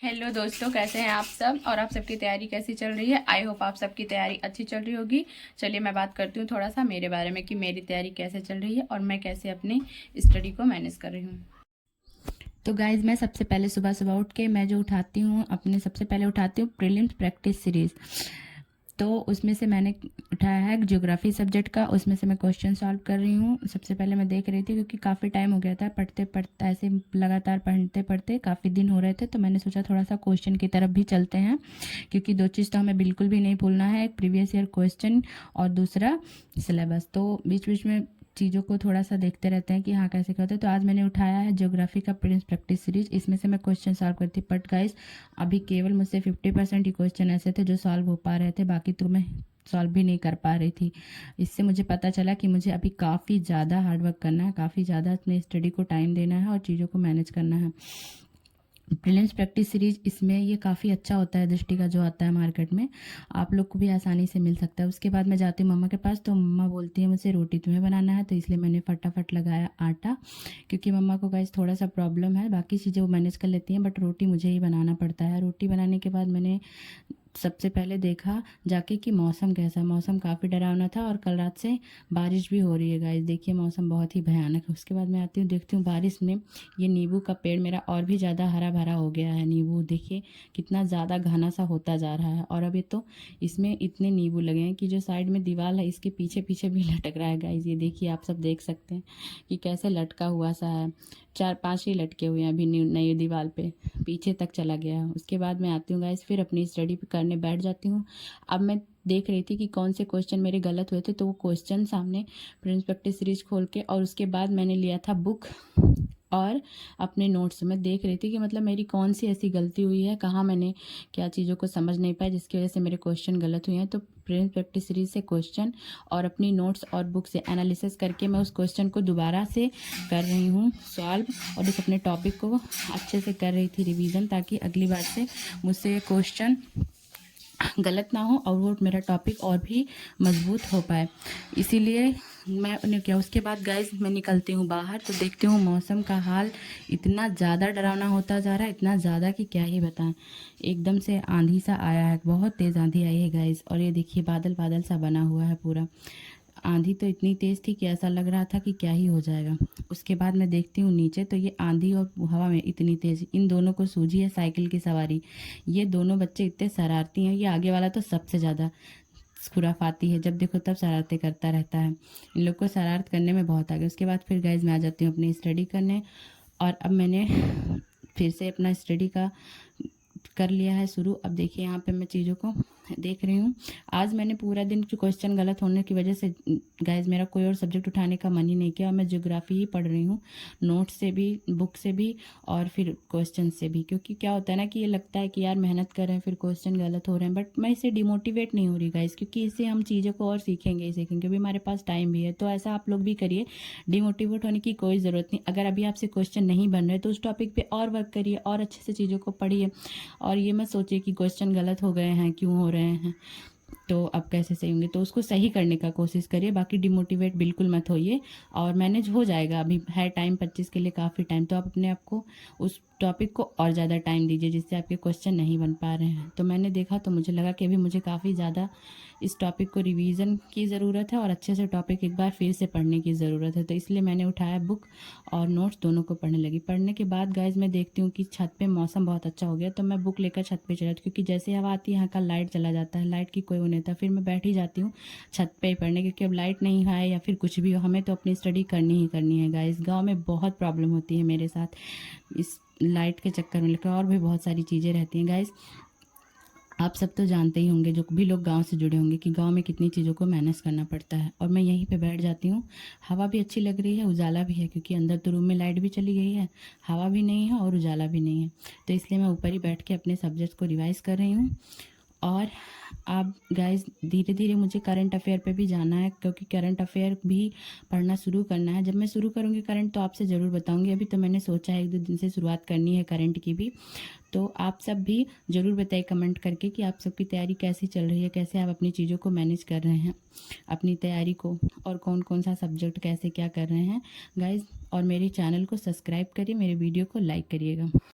Hello दोस्तों, कैसे हैं आप सब और आप सबकी तैयारी कैसी चल रही है। आई होप आप सबकी तैयारी अच्छी चल रही होगी। चलिए मैं बात करती हूँ थोड़ा सा मेरे बारे में कि मेरी तैयारी कैसे चल रही है और मैं कैसे अपनी स्टडी को मैनेज कर रही हूँ। तो गाइज, मैं सबसे पहले सुबह सुबह उठ के मैं जो उठाती हूँ अपने सबसे पहले उठाती हूँ प्रीलिम्स प्रैक्टिस सीरीज़। तो उसमें से मैंने उठाया है ज्योग्राफी सब्जेक्ट का। उसमें से मैं क्वेश्चन सॉल्व कर रही हूँ। सबसे पहले मैं देख रही थी क्योंकि काफ़ी टाइम हो गया था पढ़ते पढ़ते, ऐसे लगातार पढ़ते पढ़ते काफ़ी दिन हो रहे थे, तो मैंने सोचा थोड़ा सा क्वेश्चन की तरफ भी चलते हैं, क्योंकि दो चीज़ तो हमें बिल्कुल भी नहीं भूलना है, एक प्रीवियस ईयर क्वेश्चन और दूसरा सिलेबस। तो बीच बीच में चीज़ों को थोड़ा सा देखते रहते हैं कि हाँ कैसे क्या होता है। तो आज मैंने उठाया है ज्योग्राफी का प्रीलिम्स प्रैक्टिस सीरीज। इसमें से मैं क्वेश्चन सॉल्व करती, बट गाइस अभी केवल मुझसे 50% ही क्वेश्चन ऐसे थे जो सॉल्व हो पा रहे थे, बाकी तो मैं सॉल्व भी नहीं कर पा रही थी। इससे मुझे पता चला कि मुझे अभी काफ़ी ज़्यादा हार्डवर्क करना है, काफ़ी ज़्यादा अपने स्टडी को टाइम देना है और चीज़ों को मैनेज करना है। प्रीलिम्स प्रैक्टिस सीरीज इसमें ये काफ़ी अच्छा होता है, दृष्टि का जो आता है मार्केट में आप लोग को भी आसानी से मिल सकता है। उसके बाद मैं जाती हूँ मम्मा के पास, तो मम्मा बोलती है मुझसे रोटी तुम्हें बनाना है, तो इसलिए मैंने फटाफट लगाया आटा, क्योंकि मम्मा को गाइस थोड़ा सा प्रॉब्लम है, बाकी चीज़ें वो मैनेज कर लेती हैं बट रोटी मुझे ही बनाना पड़ता है। रोटी बनाने के बाद मैंने सबसे पहले देखा जाके कि मौसम कैसा है। मौसम काफ़ी डरावना था और कल रात से बारिश भी हो रही है गाइस, देखिए मौसम बहुत ही भयानक है। उसके बाद मैं आती हूँ, देखती हूँ बारिश में ये नींबू का पेड़ मेरा और भी ज़्यादा हरा भरा हो गया है। नींबू देखिए कितना ज़्यादा घना सा होता जा रहा है, और अभी तो इसमें इतने नींबू लगे हैं कि जो साइड में दीवार है इसके पीछे पीछे भी लटक रहा है गाइस। ये देखिए, आप सब देख सकते हैं कि कैसे लटका हुआ सा है। 4-5 ही लटके हुए हैं अभी नई दीवार पे, पीछे तक चला गया है। उसके बाद मैं आती हूँ गाइस, फिर अपनी स्टडी करने बैठ जाती हूँ। अब मैं देख रही थी कि कौन से क्वेश्चन मेरे गलत हुए थे, तो वो क्वेश्चन सामने प्रिंस प्रैक्टिस सीरीज खोल के, और उसके बाद मैंने लिया था बुक और अपने नोट्स में देख रही थी कि मतलब मेरी कौन सी ऐसी गलती हुई है, कहाँ मैंने क्या चीज़ों को समझ नहीं पाया जिसकी वजह से मेरे क्वेश्चन गलत हुए हैं। तो प्रिंस प्रैक्टिस सीरीज से क्वेश्चन और अपनी नोट्स और बुक से एनालिसिस करके मैं उस क्वेश्चन को दोबारा से कर रही हूँ सॉल्व, और इस अपने टॉपिक को अच्छे से कर रही थी रिवीजन, ताकि अगली बार से मुझसे ये क्वेश्चन गलत ना हो और वो मेरा टॉपिक और भी मजबूत हो पाए। इसीलिए मैं उन्हें किया। उसके बाद गाइज मैं निकलती हूँ बाहर, तो देखती हूँ मौसम का हाल इतना ज़्यादा डरावना होता जा रहा है, इतना ज़्यादा कि क्या ही बताएं। एकदम से आंधी सा आया है, बहुत तेज़ आंधी आई है गाइज, और ये देखिए बादल बादल सा बना हुआ है पूरा। आंधी तो इतनी तेज़ थी कि ऐसा लग रहा था कि क्या ही हो जाएगा। उसके बाद मैं देखती हूँ नीचे, तो ये आंधी और हवा में इतनी तेज़, इन दोनों को सूझी है साइकिल की सवारी। ये दोनों बच्चे इतने शरारती हैं, ये आगे वाला तो सबसे ज़्यादा खुराफाती है, जब देखो तब शरारतें करता रहता है। इन लोग को शरारत करने में बहुत आगे। उसके बाद फिर गाइज मैं आ जाती हूँ अपनी स्टडी करने, और अब मैंने फिर से अपना स्टडी का कर लिया है शुरू। अब देखिए यहाँ पे मैं चीज़ों को देख रही हूँ। आज मैंने पूरा दिन जो क्वेश्चन गलत होने की वजह से गाइज मेरा कोई और सब्जेक्ट उठाने का मन ही नहीं किया, और मैं ज्योग्राफी ही पढ़ रही हूँ, नोट से भी, बुक से भी और फिर क्वेश्चन से भी। क्योंकि क्या होता है ना कि ये लगता है कि यार मेहनत कर रहे हैं फिर क्वेश्चन गलत हो रहे हैं, बट मैं इससे डिमोटिवेट नहीं हो रही गाइज, क्योंकि इससे हम चीज़ों को और सीखेंगे ही सीखेंगे, अभी हमारे पास टाइम भी है। तो ऐसा आप लोग भी करिए, डिमोटिवेट होने की कोई ज़रूरत नहीं। अगर अभी आपसे क्वेश्चन नहीं बन रहे तो उस टॉपिक पे और वर्क करिए और अच्छे से चीज़ों को पढ़िए, और ये मत सोचिए कि क्वेश्चन गलत हो गए हैं, क्यों हो रहे हैं, तो अब कैसे सही होंगे, तो उसको सही करने का कोशिश करिए। बाकी डिमोटिवेट बिल्कुल मत होइए, और मैनेज हो जाएगा। अभी है टाइम 25 के लिए काफ़ी टाइम, तो आप अपने आप को उस टॉपिक को और ज़्यादा टाइम दीजिए जिससे आपके क्वेश्चन नहीं बन पा रहे हैं। तो मैंने देखा तो मुझे लगा कि अभी मुझे काफ़ी ज़्यादा इस टॉपिक को रिवीजन की ज़रूरत है और अच्छे से टॉपिक एक बार फिर से पढ़ने की ज़रूरत है। तो इसलिए मैंने उठाया बुक और नोट्स दोनों को पढ़ने लगी। पढ़ने के बाद गाइज मैं देखती हूँ कि छत पे मौसम बहुत अच्छा हो गया, तो मैं बुक लेकर छत पे चला जाती हूँ, क्योंकि जैसे हवा आती है यहाँ का लाइट चला जाता है, लाइट की कोई वो नहीं था। फिर मैं बैठ ही जाती हूँ छत पे ही पढ़ने, क्योंकि अब लाइट नहीं है या फिर कुछ भी हो, हमें तो अपनी स्टडी करनी ही करनी है गाइज। गाँव में बहुत प्रॉब्लम होती है मेरे साथ इस लाइट के चक्कर में, लेकर और भी बहुत सारी चीज़ें रहती हैं गाइज। आप सब तो जानते ही होंगे, जो भी लोग गांव से जुड़े होंगे, कि गांव में कितनी चीज़ों को मैनेज करना पड़ता है। और मैं यहीं पे बैठ जाती हूँ, हवा भी अच्छी लग रही है, उजाला भी है, क्योंकि अंदर तो रूम में लाइट भी चली गई है, हवा भी नहीं है और उजाला भी नहीं है। तो इसलिए मैं ऊपर ही बैठ के अपने सब्जेक्ट को रिवाइज़ कर रही हूँ। और आप गाइस धीरे धीरे मुझे करंट अफेयर पे भी जाना है, क्योंकि करंट अफेयर भी पढ़ना शुरू करना है। जब मैं शुरू करूँगी करंट तो आपसे ज़रूर बताऊँगी। अभी तो मैंने सोचा है 1-2 दिन से शुरुआत करनी है करंट की भी। तो आप सब भी ज़रूर बताइए कमेंट करके कि आप सबकी तैयारी कैसी चल रही है, कैसे आप अपनी चीज़ों को मैनेज कर रहे हैं अपनी तैयारी को, और कौन कौन सा सब्जेक्ट कैसे क्या कर रहे हैं गाइज। और मेरे चैनल को सब्सक्राइब करिए, मेरे वीडियो को लाइक करिएगा।